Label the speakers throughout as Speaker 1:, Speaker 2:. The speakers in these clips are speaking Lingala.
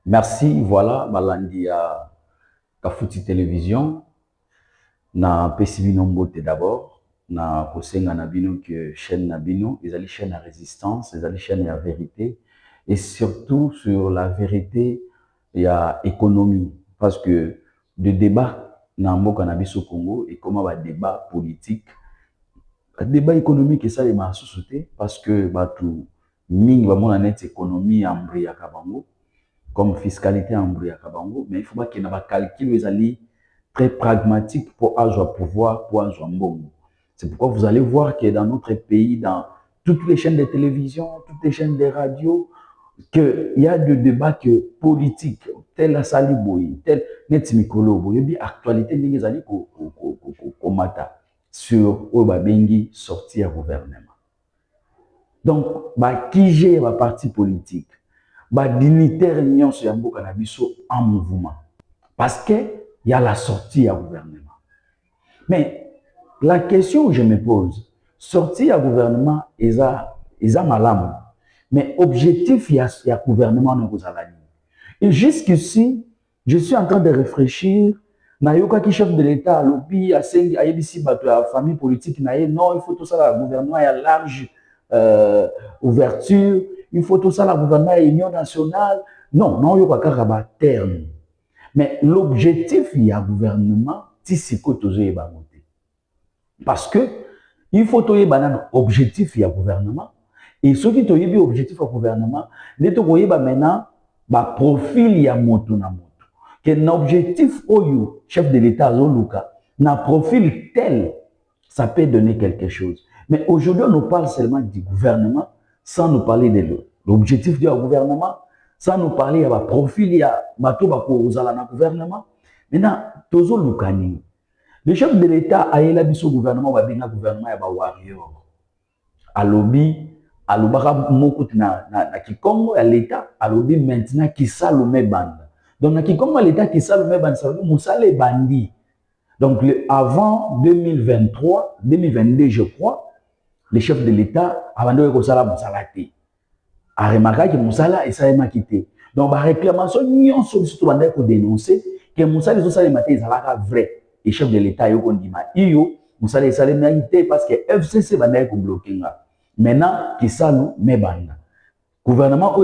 Speaker 1: Merci, voilà, balandi ya Kafuti Télévision. Na PCB Nombote d'abord. Na Kosenga Nabino que chaîne Nabino, ils allaient chaîne à résistance, ils allaient chaîne à vérité. Et surtout sur la vérité, il y a économie. Parce que de débat, na mboka na biso Congo, et comment va débat politique, débat économique et ça, il m'a sous-sauté parce que bah tout, ming va mon net économie en bria kabango comme fiscalité en Brouilla Kabango, mais il faut pas qu'il y ait un calcul très pragmatique pour avoir pouvoir, pour avoir bon. C'est pourquoi vous allez voir que dans notre pays, dans toutes les chaînes de télévision, toutes les chaînes de radio, qu'il y a des débats politiques, tel la Saliboy, tel Netimikolo, il y a bien actualité des années mata sur Obabengi sortir gouvernement. Donc, qui gère la parti politique? Dignitaire nyonso ya mboka na biso en mouvement parce que il y a la sortie à gouvernement. Mais la question que je me pose, sortie à gouvernement eza malamu, mais objectif ya gouvernement na kozalani. Et jusqu'ici, je suis en train de réfléchir na yoka ki chef de l'État lobi asengi ayebisi bato ya famille politique na ye non, il faut tout ça la gouvernement ya large ouverture. Il faut tout ça, la gouvernement et l'Union nationale. Non, non, il y a un terme. Mais l'objectif, il y a un gouvernement, c'est que tu aies un parce que il faut que tu aies un objectif, il y a un gouvernement. Et ceux qui ont un objectif au gouvernement, les gens qui maintenant, un profil, il y a un moto. Que l'objectif, au chef de l'État, un profil tel, ça peut donner quelque chose. Mais aujourd'hui, on nous parle seulement du gouvernement, sans nous parler de l'objectif du gouvernement, sans nous parler de profil, il y a un gouvernement. Maintenant, toujours le chef de l'État a élaboré ce gouvernement, il y a un gouvernement, il y a un warrior. À lobby, à l'obara mokut na Kikongo, à l'État, à lobby maintenant qui s'allume bande. Donc, na Kikongo, l'État qui s'allume bande, ça veut dire Moussa les bandits. Donc, avant 2023, 2022, je crois, le chef de l'État, avant de Moussala Moussalati, a remarqué que Moussala et ça m'a quitté. Donc, la réclamation, nous sommes dénoncer que Moussala et ça m'a quitté, c'est vrai. Le chef de l'État, il a dit, Moussala et ça m'a quitté parce que FCC va bloquer. Maintenant, qui s'allume, mais banda. Gouvernement,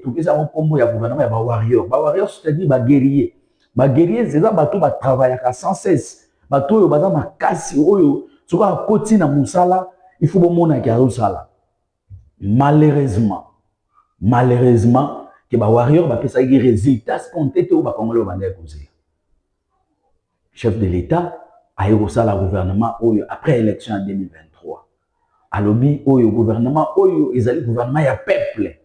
Speaker 1: tout ça, on combo, il y a gouvernement, il y a warrior. Warrior, c'est-à-dire, guerrier. Guerrier, c'est ça, bateau, travailler sans cesse. Bateau, il y a ma casse, tu vois, côté na Moussala, il faut bon monde qui a ça. Malheureusement, que les warriors va faire des résultats spontanés au Congolais bandé causer. Chef de l'État a eu ça le gouvernement après l'élection en 2023. À lobby au gouvernement ils allaient gouvernement il y a peuple.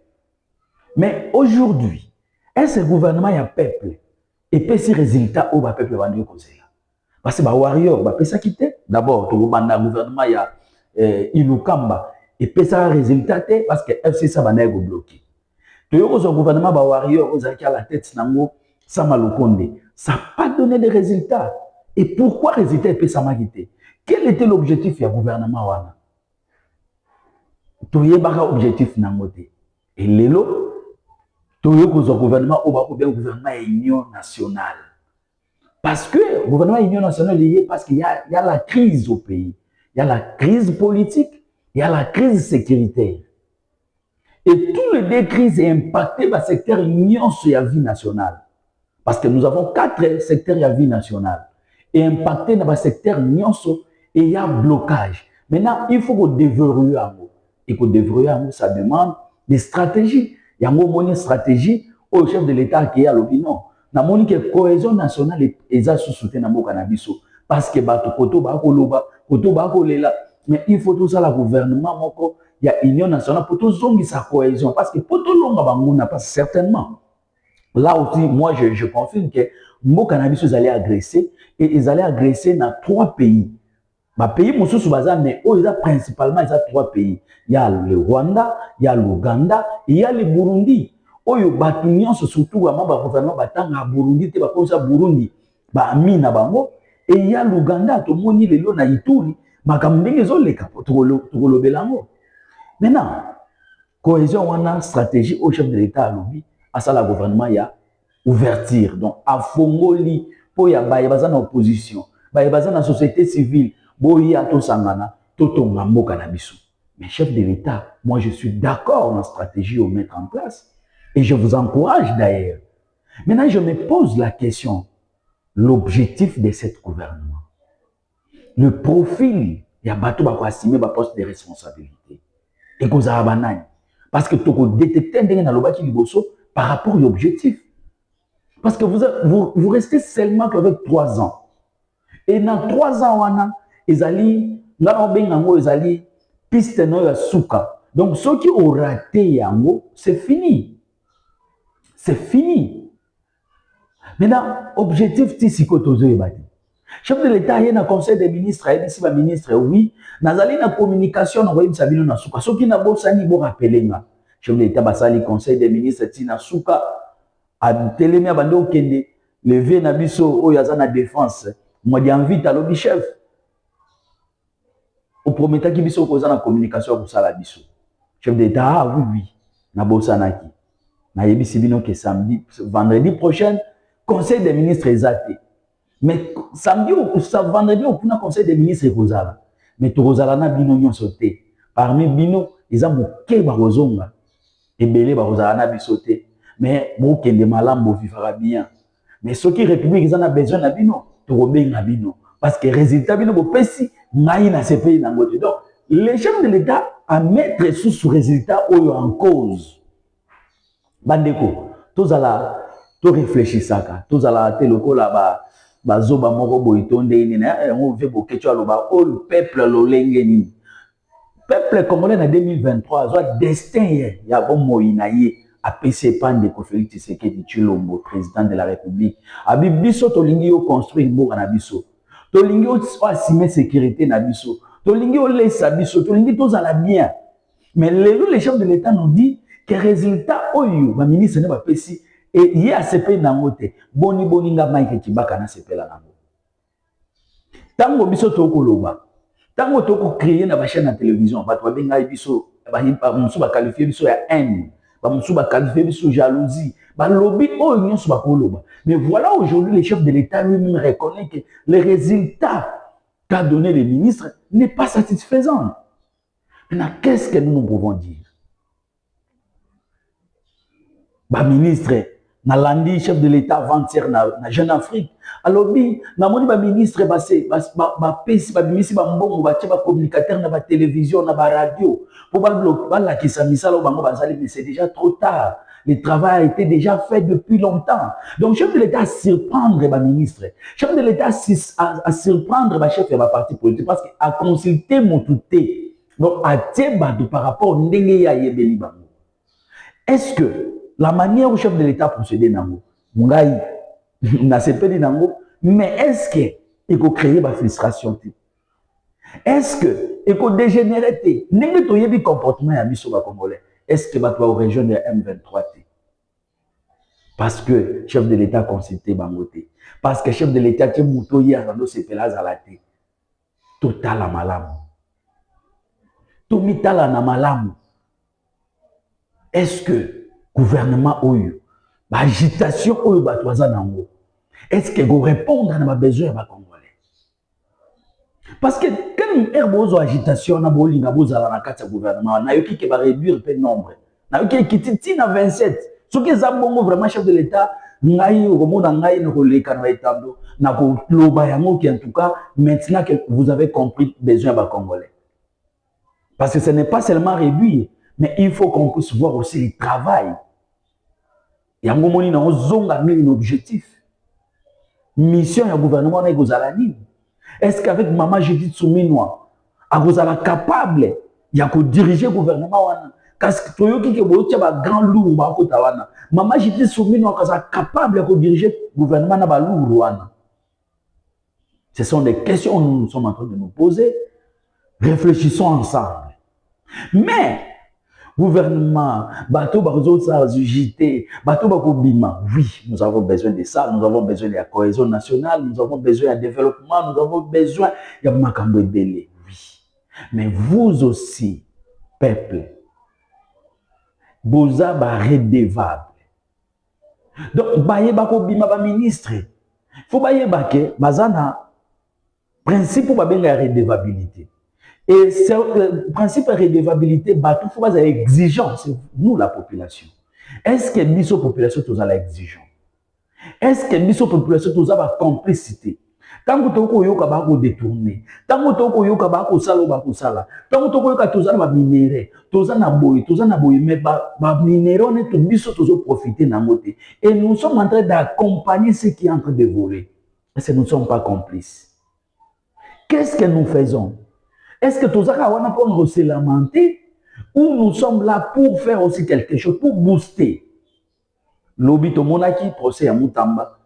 Speaker 1: Mais aujourd'hui, est-ce que le gouvernement il y a peuple et puis ces résultats au peuple bandé causer? Parce que les warriors va faire ça quitter. D'abord, tout le gouvernement il y a Ilukamba et puis ça résultat parce que FC ça va bloqué. Tu vois le gouvernement ba warrior aux à la tête nango Sama Lukonde, ça n'a pas donné de résultats. Et pourquoi résultat et puis ça m'a quitté? Quel était l'objectif du gouvernement wana? Tu vois le objectif nangote. Et lelo tu vois le gouvernement au bako bien gouvernement union nationale. Parce que le gouvernement union nationale lié parce qu'il y a la crise au pays. Il y a la crise politique, il y a la crise sécuritaire. Et tout le deux crises est impacté par le secteur union sur la vie nationale. Parce que nous avons 4 secteurs de la vie nationale. Et impacté dans le secteur union et il y a blocage. Maintenant, il faut qu'on déverrouille. Et qu'on déverrouille, ça demande des stratégies. Il y a une stratégie au chef de l'État qui est à l'opinion. Nous avons une cohésion nationale et ça sous-soutien dans le cannabis. Parce que mais il faut tout ça, le gouvernement, il y a union nationale pour tout ça, sa cohésion. Parce que pour tout le monde, pas certainement. Là aussi, moi, je confirme que le cannabis, ils allaient agresser et ils allaient agresser dans 3 pays. Les pays, mais principalement, il y a 3 pays. Il y a le Rwanda, il y a l'Ouganda et il y a le Burundi. Oyo batunion surtout le gouvernement batanga Burundi te bakoza Burundi ba amina bango et il y a l'Ouganda to moni lelo na Ituri makamndenge zo leka to belango. Maintenant cohésion wana stratégie au chef de l'État alobi à ça le gouvernement ya ouverture. Donc, à Fongoli, pour y avoir dans l'opposition, dans la société civile, boya to sangana, toto ngambo kanabisu. Mais chef de l'État, moi je suis d'accord dans la stratégie à mettre en place. Et je vous encourage d'ailleurs. Maintenant, je me pose la question, l'objectif de ce gouvernement, le profil, il y a bateau qui va assumer le poste de responsabilité. Et que ça va parce que tu peux détecter par rapport à l'objectif. Parce que vous restez seulement qu'avec 3 ans. Et dans 3 ans, ils allaient, piste no souka. Donc, ceux qui ont raté, c'est fini. C'est fini. Maintenant, objectif, c'est ce que tu as dit. Chef de l'État, il y a un conseil des ministres, il y a un ministre, oui. Dans la communication, on va dire que na souka. Ceux qui n'ont pas ça, ils vont rappeler. Chef de l'État, le conseil des ministres, Tina Souka, a télémé à Bando Kende, levé na biso, o yazana défense. Moi, j'ai envie à l'objet chef. Au premier temps, qui biso cause la communication pour ça la biso. Chef d'État, ah oui, oui, na bosanaki. Na yebi sibino que samedi, vendredi prochain, conseil des ministres exaté. Mais samedi ou vendredi, on a conseil des ministres Rosala. Mais tu Rosala na bino nyon sauté. Parmi bino, ils ont moqué barozonga. Et belé barozala na bisoté. Mais bon, qui est malade, bon, vivra bien. Mais ceux qui république, ils ont besoin de bino, tu robin na bino. Parce que résultat bino, bon, pesi, naï na se pays n'angote. Donc, les chefs de l'État à mettre sous résultat ou en cause. Bandeko, tous à la, tous réfléchissaka, tous à la téloko là-bas. Bazoba moko boitonde ni na on veut bokecho aloba all peuple lolengeni peuple congolais en 2023 soit destin ya bon moinaye a PC Pande ko Félix Tshisekedi Tshilombo président de la République abi biso tolingi yo construire mboka na biso tolingi yo assumer sécurité na biso tolingi yo laisser biso tolingi tozala bien mais les chefs de l'État nous dit que résultat oyo ba ministre ne ba pesi et il y a ce pays nangote boni nga Mike Kibaka na sepela nango tango biso toko loba tango toko créer na ba chaîne na télévision ba to benga biso ba musu ba qualifier biso ya haine ba musu ba qualifier biso jalousie ba lobby o nyonso ba ko loba mais voilà aujourd'hui le chef de l'État lui-même reconnaît que les résultats qu'a donné le ministre n'est pas satisfaisant. Maintenant qu'est-ce que nous pouvons dire? Ba ministre na landi chef de l'État avant-hier na Jeune Afrique alors bi na moni ba ministre ba pesi ba bimisi ba mbongo ba tia ba communicateur na ba télévision na ba radio pour ba la kisa misalo bango bazali mais c'est déjà trop tard, le travail a été déjà fait depuis longtemps. Donc chef de l'État surprendre ba ministre, chef de l'État à surprendre ba chef de ba parti politique parce que a consulter motuté donc a tieba par rapport ndenge ya yebeli bango. Est-ce que la manière où le chef de l'État procédait nango, mungai na sepeli nango, mais est-ce que il faut créer la frustration? Est-ce que il faut dégénérer? N'est-ce pas le comportement ya biso ba congolais? Est-ce que ba toi aux régions de M23? Parce que chef de l'État consulté bangoté, parce que chef de l'État qui muto ya rando sepela zalate, total à malamu, tout mitala na malamu. Est-ce que gouvernement oyo ba agitation oyo ba toza nango est-ce que go répondre à nos besoins ba congolais? Parce que quand herbozo agitation na bolinga bozala na kati ya gouvernement na yoki ke ba réduire le nombre na yoki kititi na 27 ce que za bongo vraiment chef de l'État ngai okomona ngai no koleka na etando na ko loba yango ki en tout cas maintenant que vous avez compris besoin ba congolais, parce que ce n'est pas seulement réduire mais il faut qu'on puisse voir aussi le travail. Il y a un moment où on a un objectif. Mission du gouvernement est gozalani. Est-ce qu'avec Maman Judith Souminoa, à gozala capable, il y a que diriger le gouvernement parce que toi qui est grand lourd ba ko tawana. Maman Judith Souminoa est capable de diriger le gouvernement na ba lourd. Ce sont des questions que nous sommes en train de nous poser. Réfléchissons ensemble. Mais gouvernement, bateau, JT, bateau, bima. Oui, nous avons besoin de ça, nous avons besoin de la cohésion nationale, nous avons besoin de développement, nous avons besoin de Makambo Belé. Oui. Mais vous aussi, peuple, vous êtes redevable. Donc, baye bako bima ba ministre. Faut baye bake, bazana principe pour babenga redevabilité. Et ce principe de redevabilité, il faut avoir exigence, nous la population. Est-ce que nous, la population, nous avons l'exigence? Est-ce que nous, la population, nous avons la complicité? Tant que nous avons détourné, tant que nous avons sala, tant que nous avons minéré, nous avons boy, mais minéré, nous avons profité de moté. Et nous sommes en train d'accompagner ceux qui sont en train de voler. Est-ce que nous ne sommes pas complices? Qu'est-ce que nous faisons? Est-ce que tous avons pour se lamenter ou nous sommes là pour faire aussi quelque chose, pour booster? L'obito monaki procès à Moutamba.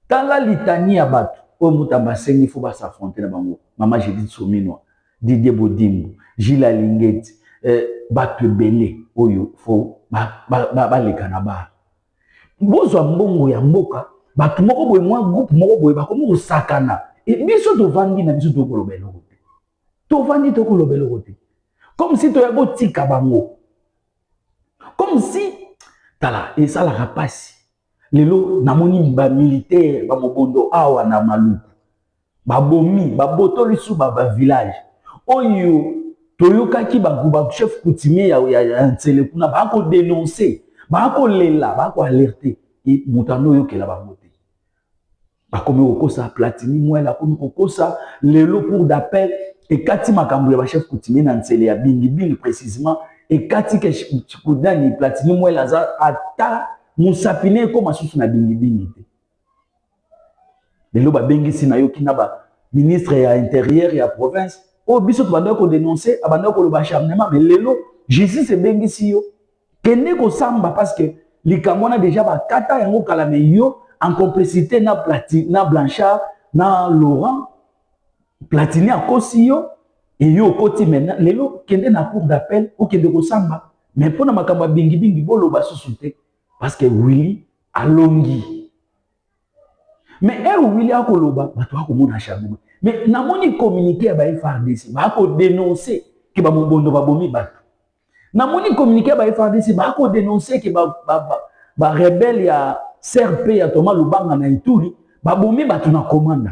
Speaker 1: Dans la litanie à battre, au Moutamba Sengi, il faut pas s'affronter na bango. Maman Judith Somino, Didier Bodimou, Gilles Alinguet, Batu Belé, Oyo, faut les Kanaba. Bozo mbongo ya mboka, batu moko boy moi groupe moko boy ba komo sakana. Et biso to vandi na biso to kolobelo. Tovandi toko lobelo côté. Comme si tu as beau tika bango. Comme si tala et ça la rapace. Lelo namoni ba militaire ba mobondo awa na maluku. Ba bomi, ba botoli sou ba village. Oyo toyoka ki ba chef coutumier ya ntele kuna ba ko dénoncer, ba ko lela, ba ko alerter et mutano yo ke la ba moté. Ba komi okosa platini moi la komi okosa lelo pour d'appel. Et kati makambu ya chef coutumier na nsele ya bingi précisément et kati ke chikudani platini moi laza ata musapine ko masusu na bingi te. Lelo ba bengi sina yo kina ba ministre ya intérieur ya province o biso to banda ko dénoncer abanda ko lo ba acharnement mais lelo Jésus se bengi si yo kende ko samba parce que likamona déjà ba kata yango kala me yo en complicité na platine na Blanchard na Laurent Platini a Kosio et yo koti maintenant lelo kende na cour d'appel ou kende ko samba mais pour na makamba bingi bolo ba susute parce que Willy alongi mais Willy a koloba bato ko mona charme mais na moni communiquer ba FARDC ba ko dénoncer que ba mobondo ba bomi bato na moni communiquer ba FARDC ba ko dénoncer que ba rebelle ya CRP ya Thomas Lubanga na Ituri ba bomi bato na commande.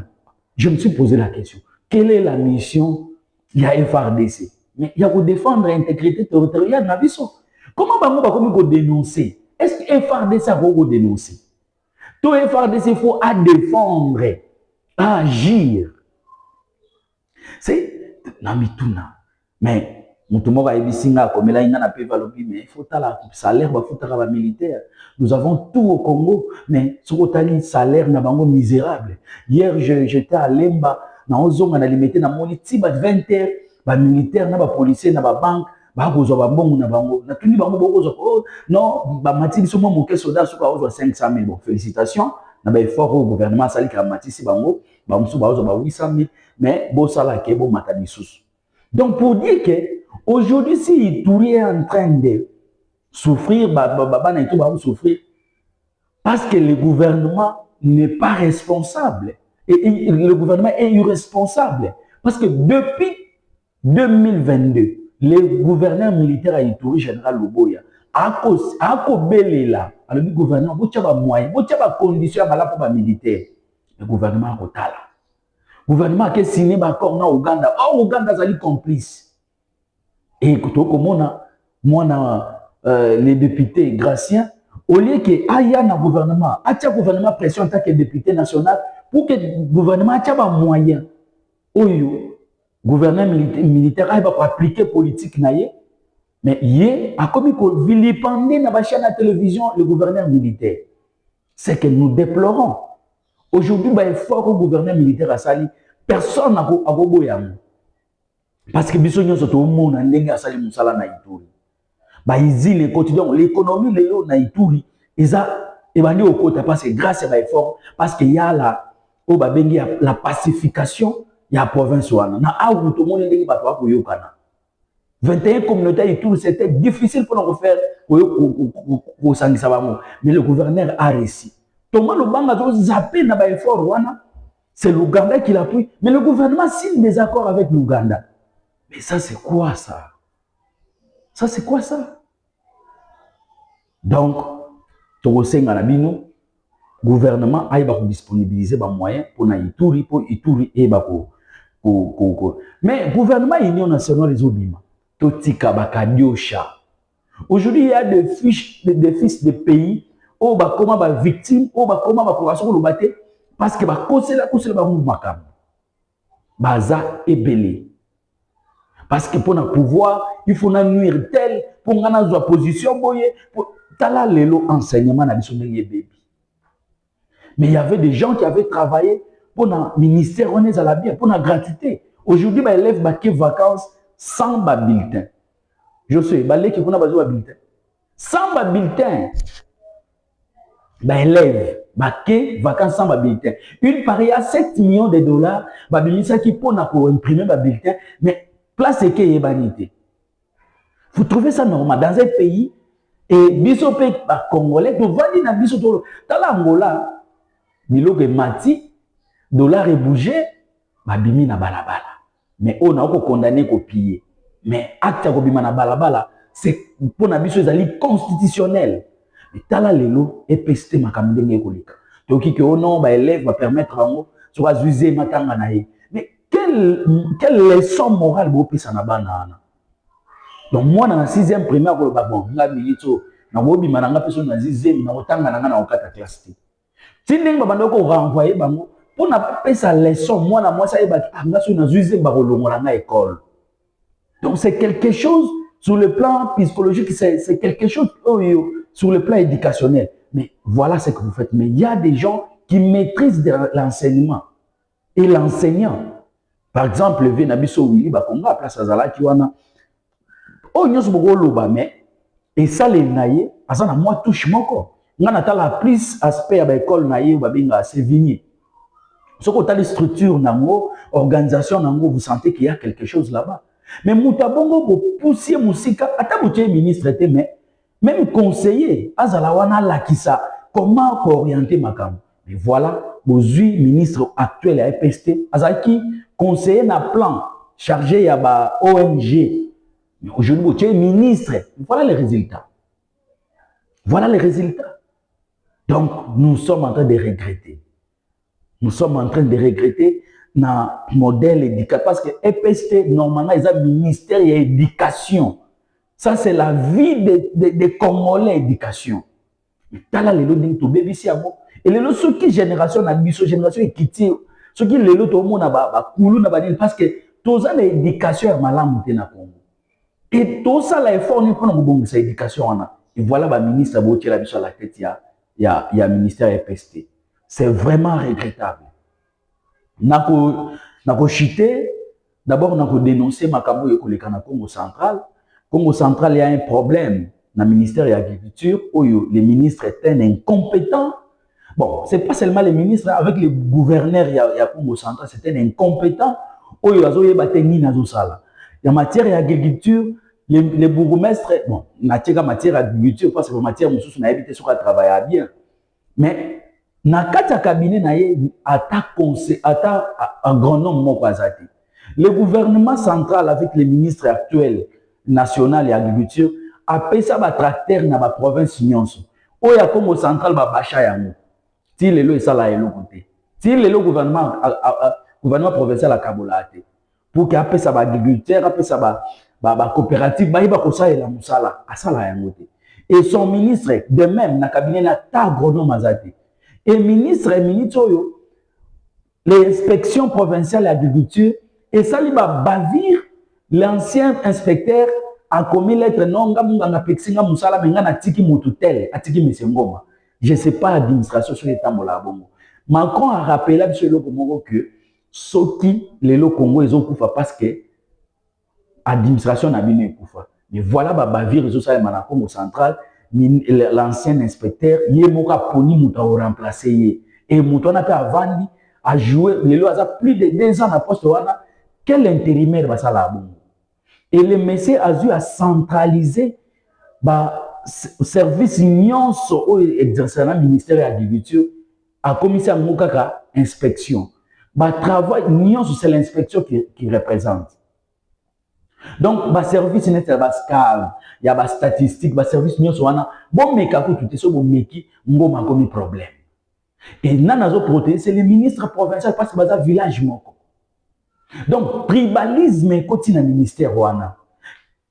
Speaker 1: Je me suis posé la question. Quelle est la mission de la FARDC? Mais il y a pour défendre l'intégrité territoriale de Nabiso. Comment on va dénoncer? Est-ce que FARDC a pour dénoncer? Tout FARDC, il faut à défendre, à agir. C'est Namituna. Mais, il faut la salaire, il faut la militaire. Nous avons tout au Congo, mais ce qu'on salaire n'a pas misérable. Hier, j'étais à Lemba, dans on a limité dans mon petit 20 heures, ba militaire, na ba policier, na ba banque, ba gozo ba bongo na bango. Na tuni bango bozo oh non, ba matini somo moke soda so ba 500 000. Bon, félicitations. Na ba effort au gouvernement sali ka matisi bango, ba musu ba 800 000, mais bo sala ke bo matani susu. Donc pour dire que aujourd'hui, si Ituri est en train de souffrir, souffrir, parce que le gouvernement n'est pas responsable. Et le gouvernement est irresponsable. Parce que depuis 2022, le gouverneur militaire à Ituri, général Loboya, a cobelé là, le gouvernement, il y a des moyens, il y a des conditions pour les militaires. Le gouvernement a là. Le gouvernement a signé un accord au Ouganda. Oh, Ouganda a été complice. Et les députés graciens, au lieu que y ait un gouvernement, il y a un gouvernement pression en tant que député national pour que le gouvernement ait un moyen. Le gouvernement militaire a appliquer politique. Mais il a commis qu'on vilipendait dans la chaîne de télévision le gouverneur militaire. C'est que nous déplorons. Aujourd'hui, il y a un fort gouverneur militaire à Sali. Personne n'a pas. Parce que biso nyonso to mona ndenge asali musala na Ituri. Ba izile quotidien l'économie lelo na Ituri eza ebandi okota parce que grâce à ba effort parce que y a la pacification ya province wana. Na awu to mona ndenge bato ba koyokana. 21 communautés Ituri c'était difficile pour nous faire ko sangisa bango mais le gouverneur a réussi. Thomas Lubanga zo zappé na ba effort wana c'est l'Ouganda qui l'appuie mais le gouvernement signe des accords avec l'Ouganda. Mais ça, c'est quoi ça? Ça, c'est quoi ça? Donc, Togosenga Nabino, gouvernement a disponibiliser des moyens pour Ituri, et mais gouvernement Union nationale les obima. Totika bakadiosha. Aujourd'hui, il y a des fils de pays où comment ba victime, où comment ba coration le battre parce que ba cause la makam. Baza ebele. Parce que pour pouvoir, il faut nuire tel pour gagner une position boye pour tala lelo enseignement na biso bébé. Mais il y avait des gens qui avaient travaillé pour le ministère, on est à la bien, pour la gratuité. Aujourd'hui, les élèves ont vacances sans bulletin. Je sais, les élèves qui ont besoin de bulletin. Sans bulletin, les élèves ont vacances sans bulletin. Une pareille à 7 millions de dollars, les ministère qui pour imprimer le bulletin, mais place est qu'il y a vanité. Vous trouvez ça normal dans un pays et biso pays congolais, vous voyez dans biso dans l'Angola. Biloko mati, dollar est bougé, babimi na balabala. Mais on a condamné ko piller. Mais acte ko bima na balabala, c'est pour na biso ezali constitutionnel. Mais tala lelo EPST makambo ndenge kolika. Toki que non ba élève va permettre ngo soit user matanga na ye. Mais quelle leçon morale bo pesa na bana. Donc moi dans la 6e primaire ko ba bon, nga milito na bo bima na nga peso na 6e na otanga na nga na okata classe. Si vous avez renvoyé, pour ne pas faire sa leçon, moi, ça y est, école. Donc, c'est quelque chose sur le plan psychologique, c'est quelque chose sur le plan éducationnel. Mais voilà ce que vous faites. Mais il y a des gens qui maîtrisent l'enseignement. Et l'enseignant, par exemple, le Venabiso Willy, on a place à Zala, qui wana. Oh, nous sommes mais et ça, les naïe, parce que moi, touche mon corps. On a la plus aspect à l'école naïe ou à Sévigné. Ce qu'on a les structures, organisation, vous sentez qu'il y a quelque chose là-bas. Mais Moutabongo, vous poussez Moussika, à ministre, mais même conseiller, Azalawana Lakisa, comment orienter ma cam. Mais voilà, vos 8 ministres actuels à EPST, Azaki, conseiller na plan, chargé à ONG. Mais aujourd'hui, vous êtes ministre. Voilà les résultats. Voilà les résultats. Donc, nous sommes en train de regretter. Nous sommes en train de regretter notre modèle éducatif. Parce que EPST, normalement, ils ont un ministère de l'éducation. Ça, c'est la vie des Congolais éducation. Et les ceux qui génération, la génération qui quitte, ceux qui les tout le monde parce que tout ça, l'éducation est malade na Congo. Et tout ça, l'effort, nous prenons cette éducation. Et voilà, le ministre a la sur la tête. Il y a un ministère EPST. C'est vraiment regrettable. Nako chité, d'abord, nako dénoncé Makambo et Kolekana Congo central. Congo central, il y a un problème dans le ministère de l'Agriculture où les ministres étaient incompétents. Bon, ce n'est pas seulement les ministres, avec les gouverneurs, il y a Congo central, c'était incompétent. Où il y a en matière d'agriculture, les bourgmestres, bon, matière d'agriculture, parce que matière de on a évité sur travailler bien. Mais, dans le cabinet, il y a un grand nombre de le gouvernement central, avec les ministres actuels, national et agriculture, a payé ça à tracteur dans la province Nyonso. Où il y a comme central, bacha yango. Si le lo est ça là, il côté. Si le gouvernement provincial a kabolate. Pour qu'il appelle ça agriculteur, appelle ça coopérative, il va ça et la musala, à ça là yango. Et son ministre, de même, dans le cabinet, il a ta agronome azate. Et ministre, l'inspection provinciale de l'agriculture, et ça, il va bavir l'ancien inspecteur a commis l'être non, je ne sais pas l'administration sur l'État Molabongo. Macron a rappelé à M. Lokomongo que ceux qui, les Congo, ils ont coupé parce que l'administration n'a pas coupé. Mais voilà, bavir, ils ont Congo central, l'ancien inspecteur, il a remplacé. Et Mouton a fait avant, a joué, les a plus de 2 ans à poste. Quel intérimaire va ça là? Et le monsieur a dû centraliser le service nyonso exercer le ministère de l'Agriculture à commissaire Moukaka inspection. Le travail nyonso c'est l'inspection qui représente. Donc le service n'est pas SCAV, il y a des statistiques, le service nyonso wana bon meka ko tout ça bon meki ngoma comme problème. Et nanazo protéger, c'est le ministre provincial parce que c'est un village moko. Donc, tribalisme est côté dans ministère wana.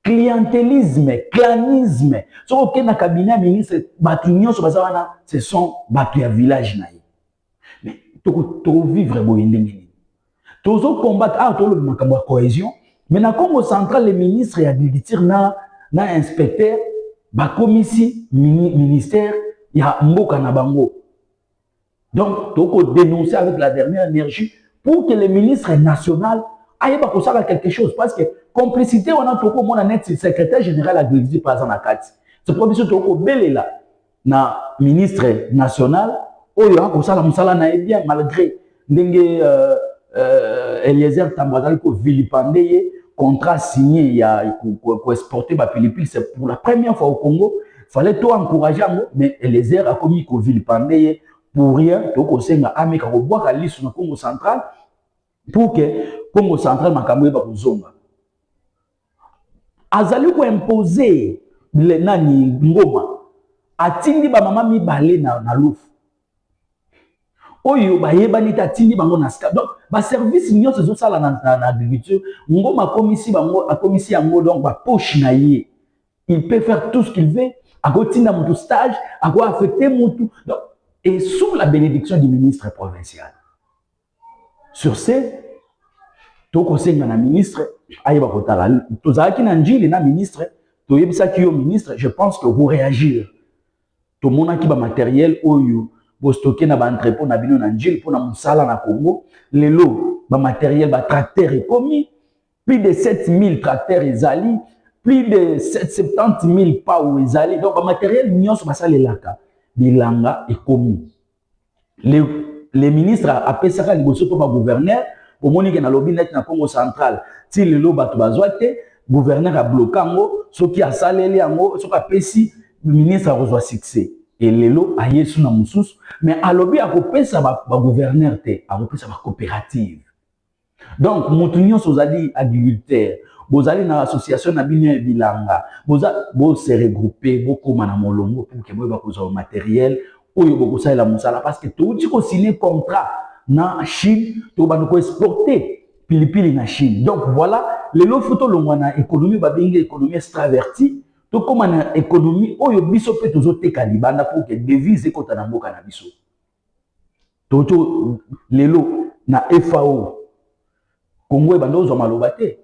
Speaker 1: Clientélisme, clanisme. Si on a un cabinet ministre, ce sont des villages. Mais tu vivre boyendengeni. Tu combattre la cohésion. Mais dans le Congo central, les ministres et l'agriculture na inspecteur, ba commission ministère, il y a mboka na bango. Donc, tu peux dénoncer avec la dernière énergie pour que le ministre national aille faire quelque chose. Parce que complicité, on a tout mon net secrétaire général de l'agriculture par exemple à Kati. C'est pour ça que tu belé là, na ministre national, oyo a ça la musala na bien malgré ndenge Eliezer Tambadal ko vilipandé contrat signé il y a pour exporter ba Philippines, c'est pour la première fois au Congo. Fallait tout encourager mais Eliezer a commis ko vilipandé pour rien, donc on sait que Amérique a boire la liste sur le Congo central pour que Congo central makambo ba kuzonga. Azali ko imposer le nani ngoma. Atindi ba mama mi balé na lufu. Oyo ba yebani ta tindi bango na ska. Donc ba service nyonso zo sala na agriculture, ngoma komisi bango a komisi yango donc ba poche na ye. Il peut faire tout ce qu'il veut, a gotinda mutu stage, a go affecter mutu. Donc et sous la bénédiction du ministre provincial. Sur ce, tout conseil na ministre, aïba kotala, tozaki na njili na ministre, to yebisa ki yo ministre, je pense que vous réagir. To mona ki ba matériel oyo, bo stocker na ba entrepôt na bino na njili pour na musala na Congo, lelo ba matériel ba tracteur est commis, plus de 7000 tracteurs ezali, plus de 70 000 paou ezali, donc ba matériel nyonso basale laka. Bilanga est commis. Les ministres appellent ça le gouverneur au monique na lobby net na Congo central. Si le loba to bazoate, gouverneur a bloqué ngo, ce qui a salé ngo, ce qui a pesi, le ministre a reçu succès. Et le lo a yesu na mususu, mais à lobby a copé ça ba gouverneur te, a copé ça ba coopérative. Donc montunyo sozali agriculteur. Vous allez dans l'association Nabine Bilanga, vous se regrouper, vous comme na molongo pour que vous ayez un matériel, ou vous ayez la musala parce que tout dit qu'on signe contrat na Chine, tout va nous exporter pili na Chine. Donc voilà, les lots photo longwana économie ba bengi économie extravertie, tout comme na économie oyo biso pe tozo te kalibanda pour que devise ekota na mboka na biso. Toto les lots na FAO Congo ba ndozo maloba te.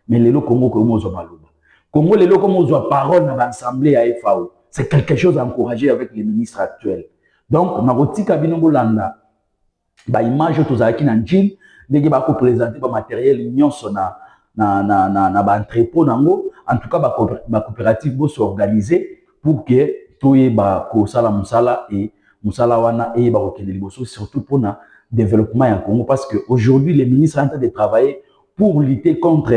Speaker 1: Mais les Congo comme aux Maloba. Congo les comme aux parole dans l'assemblée à FAO. C'est quelque chose à encourager avec les ministres actuels. Donc, Maroti Kabinongo Landa, ba image tous avec Nanjin, dès ba ko présenter ba matériel nyonso na ba entrepôt nango, en tout cas ba coopérative bo s'organiser pour que toye ba ko sala musala et musala wana et ba ko kende liboso surtout pour na développement en Congo parce que aujourd'hui les ministres sont en train de travailler pour lutter contre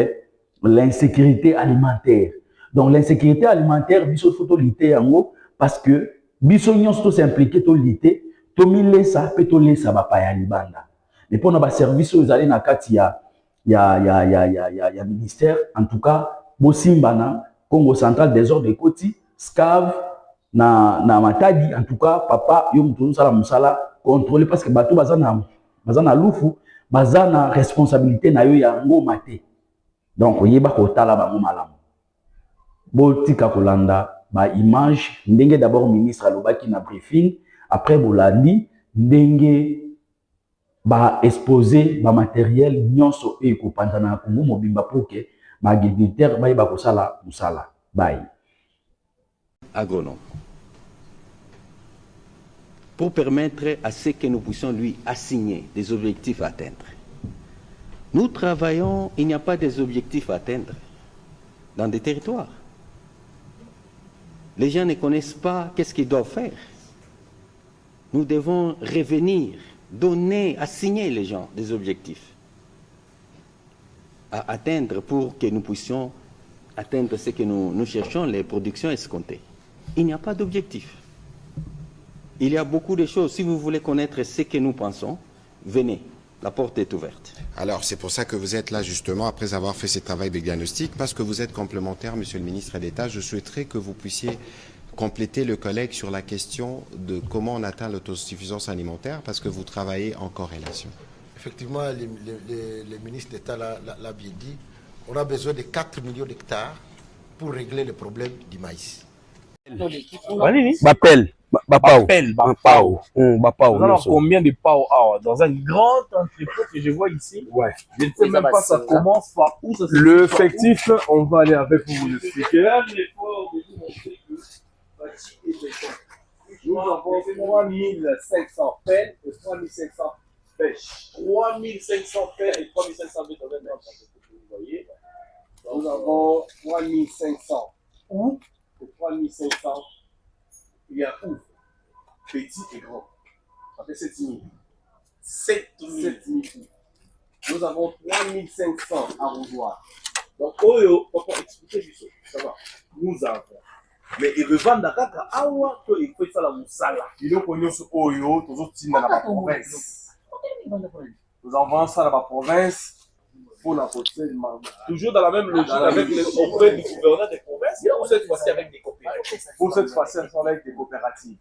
Speaker 1: l'insécurité alimentaire. Donc l'insécurité alimentaire, biso photo lutter en haut parce que biso nyons to s'impliquer to lutter, to mille ça peut to laisser ba pa ya libanda. Mais pour nos services aux allez na kati ya ministère en tout cas Bosimbana Congo central des ordres de Koti, SCAV na Matadi en tout cas papa yo mutu sala musala contrôler parce que bato bazana lufu bazana responsabilité na yo ya ngoma te. Donc, on y va kotala bango malamu. Botika kolanda ba image ndenge d'abord ministre alobaki na briefing après bolandi ndenge ba exposer ba matériel nyonso e ko pantana na Congo mobimba pour que ba agriculteur ba ko sala musala bye
Speaker 2: agronome pour permettre à ce que nous puissions lui assigner des objectifs à atteindre. Nous travaillons, il n'y a pas des objectifs à atteindre dans des territoires. Les gens ne connaissent pas qu'est-ce qu'ils doivent faire. Nous devons revenir, donner, assigner les gens des objectifs à atteindre pour que nous puissions atteindre ce que nous cherchons, les productions escomptées. Il n'y a pas d'objectif. Il y a beaucoup de choses. Si vous voulez connaître ce que nous pensons, venez. La porte est ouverte.
Speaker 3: Alors, c'est pour ça que vous êtes là, justement, après avoir fait ce travail de diagnostic, parce que vous êtes complémentaire, Monsieur le ministre d'État. Je souhaiterais que vous puissiez compléter le collègue sur la question de comment on atteint l'autosuffisance alimentaire, parce que vous travaillez en corrélation.
Speaker 4: Effectivement, le ministre d'État l'a bien dit, on a besoin de 4 millions d'hectares pour régler le problème du maïs.
Speaker 5: Bapel.
Speaker 6: Alors, combien de pao dans un grand entrepôt que je vois ici?
Speaker 5: Ouais.
Speaker 6: Je ne sais même pas ça commence par où ça se
Speaker 5: Le effectif, on va aller avec vous l'expliquer.
Speaker 6: Nous avons 3500 pelles et 3500 pêches. 3500 pelles et 3500 pêches. Vous voyez, nous avons 3500 ou et 3500. Il y a où? Petit et grand. Ça fait 7000. 7000. Nous avons 3500 arrosoirs. Donc, Oyo, on peut expliquer du tout. Ça va. Nous avons. Mais ils revendent à Kaka Awa, il faut ça la moussala. Il faut qu'on ait Oyo, toujours dans la province. Nous avons ça dans la province. Pour la toujours dans la même logique avec auprès du gouverneur des provinces, ou cette fois-ci avec des coopératives. Pour cette fois-ci, avec des coopératives.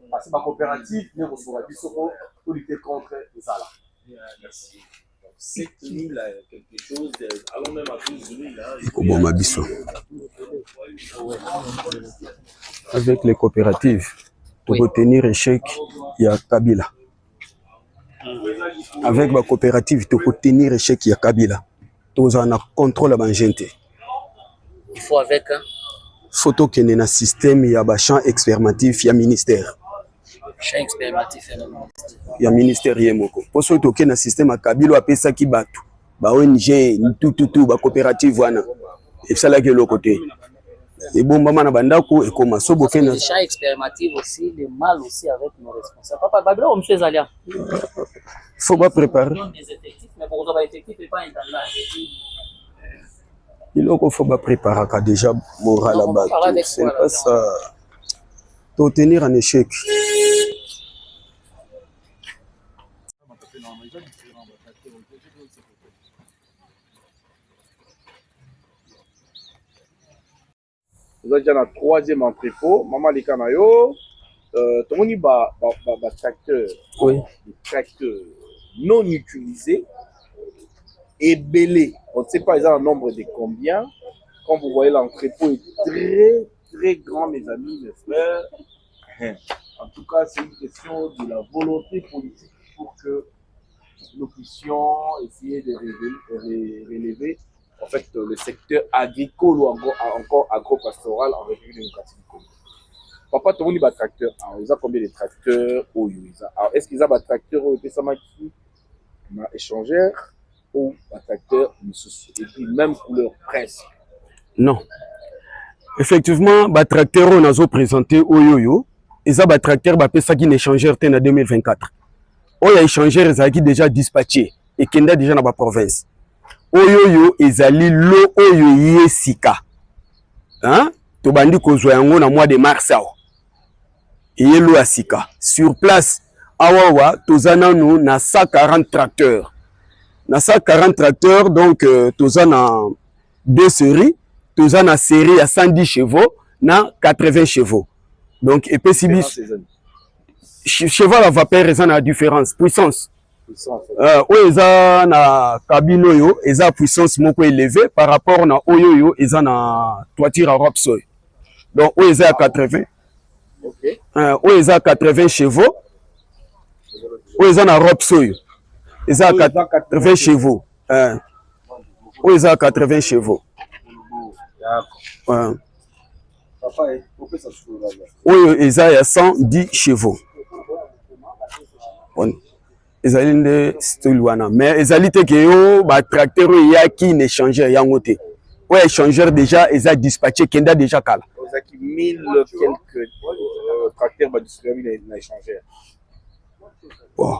Speaker 6: Parce que ma coopérative, nous recevons pour lutter contre les alas. Merci. 7 000, quelque chose, allons même à 12 000.
Speaker 5: Avec les coopératives, pour retenir échec, il y a Kabila. Avec ma coopérative, tu peux tenir échec, il y a Kabila. Tu as contrôle à gente.
Speaker 7: Il faut avec un
Speaker 5: photo qui est un système, il y a un champ expérimentif, il y a ministère.
Speaker 7: champ expérimentif
Speaker 5: il y a ministère yemoko. Pour ce qui est un système à Kabila, après ça qui bat ba ONG, tout, ba coopérative wana. Et ça là que l'autre côté. Et bon, maman na bandako et comment so boké na.
Speaker 7: Les champs expérimentifs aussi, le mal aussi avec nos responsables. Papa Babila, on monsieur Zalia.
Speaker 5: Faut pas préparer.
Speaker 7: Des effectifs, mais pour avoir effectif et pas un
Speaker 5: il faut pas préparer déjà moral là-bas. C'est pas ça. Pour tenir un échec.
Speaker 6: Vous êtes déjà dans le troisième entrepôt. Maman Likanayo, tout le monde a tracteur.
Speaker 5: Oui.
Speaker 6: Des tracteurs non utilisés et belés. On ne sait pas exactement le nombre de combien. Comme vous voyez, l'entrepôt est très, très grand, mes amis, mes frères. En tout cas, c'est une question de la volonté politique pour que nous puissions essayer de relever en fait, le secteur agricole ou encore agro-pastoral en République démocratique du Congo. Papa, tout le monde a des tracteurs. Alors, ils ont combien de tracteurs? Alors, est-ce qu'ils ont des tracteurs au Pessamaki, échangeurs ou des tracteurs et puis même couleur presque?
Speaker 5: Non. Effectivement, les tracteurs on a présenté au yo-yo. Ils ont des tracteurs qui échangeurs en 2024. Les échangeurs ils ont déjà dispatché et qui sont déjà dans la province. Oyoyo ezali lo oyo yesika hein to bandi kozwa yango na mois de mars awa yelo asika sur place awawa tozana nous na 140 tracteurs donc tozana deux séries tozana série à 110 chevaux na 80 chevaux donc et PCB cheval à vapeur ils ont la différence puissance. Oyo na cabine oyo eza puissance moko élevée par rapport na oyo eza na toiture à Robsoy. Donc oyo eza 80. OK. Oyo eza 80 chevaux. Oyo eza na Robsoy. Eza 80 chevaux. Oyo eza 80 chevaux. D'accord. Oyo eza ya 110 chevaux. Ezali nde style wana mais ezali te ke yo ba tracteur ya ki ne changer yango te o échangeur déjà eza dispatché kenda déjà kala
Speaker 6: ozaki 1000 quelques tracteurs ba distribuer na échangeur
Speaker 5: bon